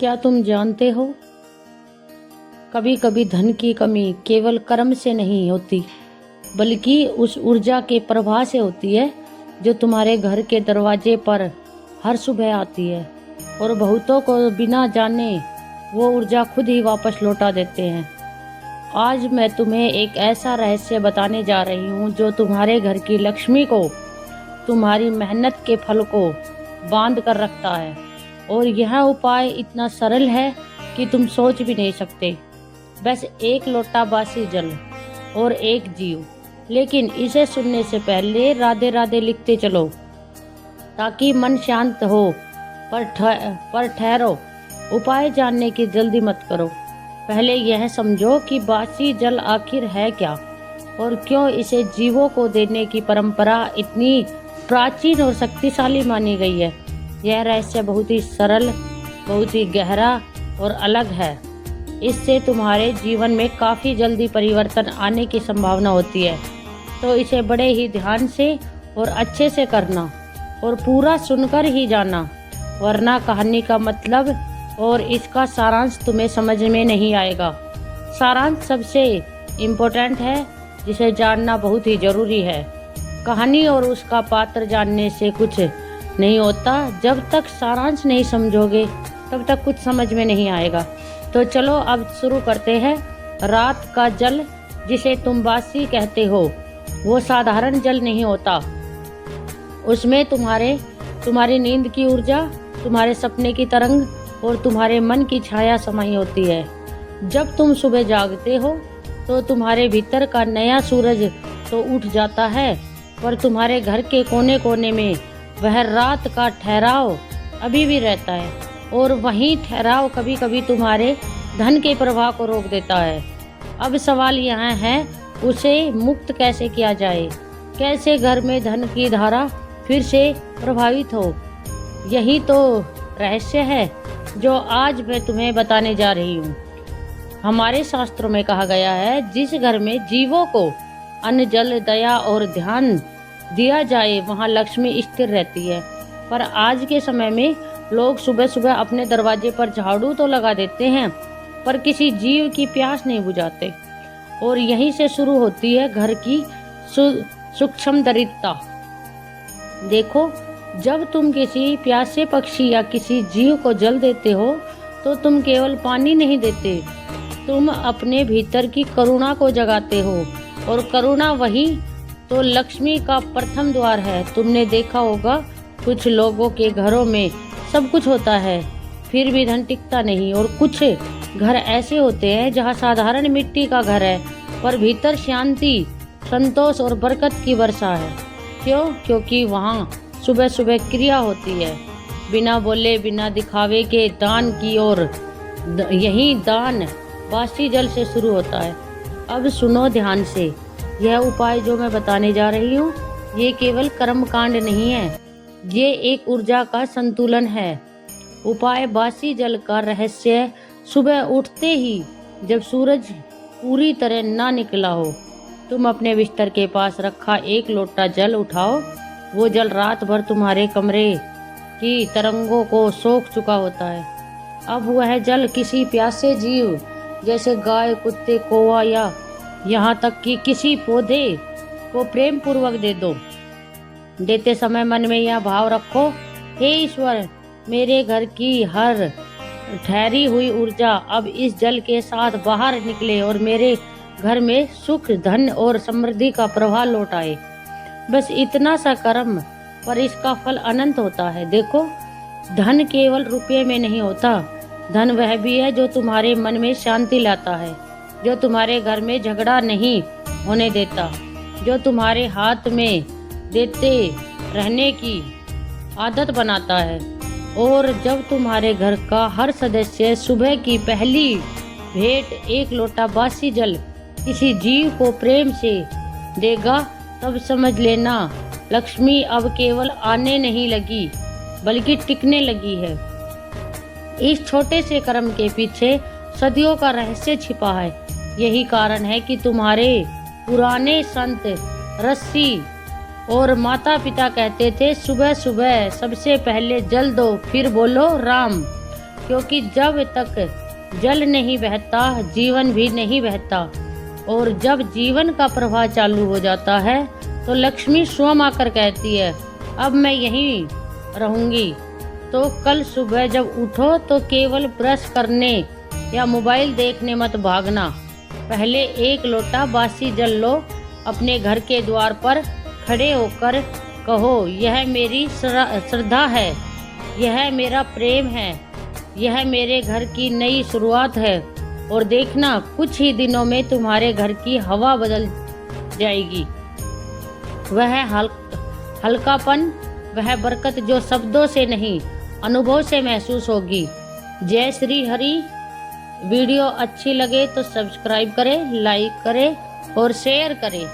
क्या तुम जानते हो, कभी कभी धन की कमी केवल कर्म से नहीं होती, बल्कि उस ऊर्जा के प्रवाह से होती है जो तुम्हारे घर के दरवाजे पर हर सुबह आती है और बहुतों को बिना जाने वो ऊर्जा खुद ही वापस लौटा देते हैं। आज मैं तुम्हें एक ऐसा रहस्य बताने जा रही हूँ जो तुम्हारे घर की लक्ष्मी को, तुम्हारी मेहनत के फल को बांध कर रखता है। और यह उपाय इतना सरल है कि तुम सोच भी नहीं सकते। बस एक लोटा बासी जल और एक जीव। लेकिन इसे सुनने से पहले राधे राधे लिखते चलो ताकि मन शांत हो। पर ठहरो, उपाय जानने की जल्दी मत करो। पहले यह समझो कि बासी जल आखिर है क्या और क्यों इसे जीवों को देने की परंपरा इतनी प्राचीन और शक्तिशाली मानी गई है। यह रहस्य बहुत ही सरल, बहुत ही गहरा और अलग है। इससे तुम्हारे जीवन में काफ़ी जल्दी परिवर्तन आने की संभावना होती है। तो इसे बड़े ही ध्यान से और अच्छे से करना और पूरा सुनकर ही जाना, वरना कहानी का मतलब और इसका सारांश तुम्हें समझ में नहीं आएगा। सारांश सबसे इम्पोर्टेंट है, जिसे जानना बहुत ही ज़रूरी है। कहानी और उसका पात्र जानने से कुछ नहीं होता। जब तक सारांश नहीं समझोगे तब तक कुछ समझ में नहीं आएगा। तो चलो अब शुरू करते हैं। रात का जल, जिसे तुम बासी कहते हो, वो साधारण जल नहीं होता। उसमें तुम्हारी नींद की ऊर्जा, तुम्हारे सपने की तरंग और तुम्हारे मन की छाया समाई होती है। जब तुम सुबह जागते हो तो तुम्हारे भीतर का नया सूरज तो उठ जाता है, पर तुम्हारे घर के कोने कोने में वह रात का ठहराव अभी भी रहता है। और वही ठहराव कभी कभी तुम्हारे धन के प्रवाह को रोक देता है। अब सवाल यहाँ है, उसे मुक्त कैसे किया जाए? कैसे घर में धन की धारा फिर से प्रभावित हो? यही तो रहस्य है जो आज मैं तुम्हें बताने जा रही हूँ। हमारे शास्त्रों में कहा गया है, जिस घर में जीवों को अन्न, जल, दया और ध्यान दिया जाए वहाँ लक्ष्मी स्थिर रहती है। पर आज के समय में लोग सुबह सुबह अपने दरवाजे पर झाड़ू तो लगा देते हैं, पर किसी जीव की प्यास नहीं बुझाते। और यहीं से शुरू होती है घर की सूक्ष्म दरिद्रता। देखो, जब तुम किसी प्यासे पक्षी या किसी जीव को जल देते हो तो तुम केवल पानी नहीं देते, तुम अपने भीतर की करुणा को जगाते हो। और करुणा वही तो लक्ष्मी का प्रथम द्वार है। तुमने देखा होगा, कुछ लोगों के घरों में सब कुछ होता है फिर भी धन टिकता नहीं, और कुछ घर ऐसे होते हैं जहाँ साधारण मिट्टी का घर है पर भीतर शांति, संतोष और बरकत की वर्षा है। क्यों? क्योंकि वहाँ सुबह सुबह क्रिया होती है, बिना बोले, बिना दिखावे के दान की। और यही दान बासी जल से शुरू होता है। अब सुनो ध्यान से, यह उपाय जो मैं बताने जा रही हूँ, ये केवल कर्म कांड नहीं है, ये एक ऊर्जा का संतुलन है। उपाय बासी जल का रहस्य, सुबह उठते ही जब सूरज पूरी तरह ना निकला हो, तुम अपने बिस्तर के पास रखा एक लोटा जल उठाओ। वो जल रात भर तुम्हारे कमरे की तरंगों को सोख चुका होता है। अब वह जल किसी प्यासे जीव जैसे गाय, कुत्ते, कौवा या यहाँ तक कि किसी पौधे को प्रेम पूर्वक दे दो। देते समय मन में यह भाव रखो, हे ईश्वर, मेरे घर की हर ठहरी हुई ऊर्जा अब इस जल के साथ बाहर निकले और मेरे घर में सुख, धन और समृद्धि का प्रवाह लौट आए। बस इतना सा कर्म, पर इसका फल अनंत होता है। देखो, धन केवल रुपये में नहीं होता, धन वह भी है जो तुम्हारे मन में शांति लाता है, जो तुम्हारे घर में झगड़ा नहीं होने देता, जो तुम्हारे हाथ में देते रहने की आदत बनाता है। और जब तुम्हारे घर का हर सदस्य सुबह की पहली भेंट एक लोटा बासी जल किसी जीव को प्रेम से देगा, तब समझ लेना लक्ष्मी अब केवल आने नहीं लगी बल्कि टिकने लगी है। इस छोटे से कर्म के पीछे सदियों का रहस्य छिपा है। यही कारण है कि तुम्हारे पुराने संत ऋषि और माता पिता कहते थे, सुबह सुबह सबसे पहले जल दो, फिर बोलो राम। क्योंकि जब तक जल नहीं बहता जीवन भी नहीं बहता, और जब जीवन का प्रवाह चालू हो जाता है तो लक्ष्मी स्वयं आकर कहती है अब मैं यहीं रहूंगी। तो कल सुबह जब उठो तो केवल ब्रश करने या मोबाइल देखने मत भागना। पहले एक लोटा बासी जल लो, अपने घर के द्वार पर खड़े होकर कहो यह मेरी श्रद्धा है, यह मेरा प्रेम है, यह मेरे घर की नई शुरुआत है। और देखना कुछ ही दिनों में तुम्हारे घर की हवा बदल जाएगी। वह हल्कापन, वह बरकत जो शब्दों से नहीं अनुभव से महसूस होगी। जय श्री हरि। वीडियो अच्छी लगे तो सब्सक्राइब करें, लाइक करें और शेयर करें।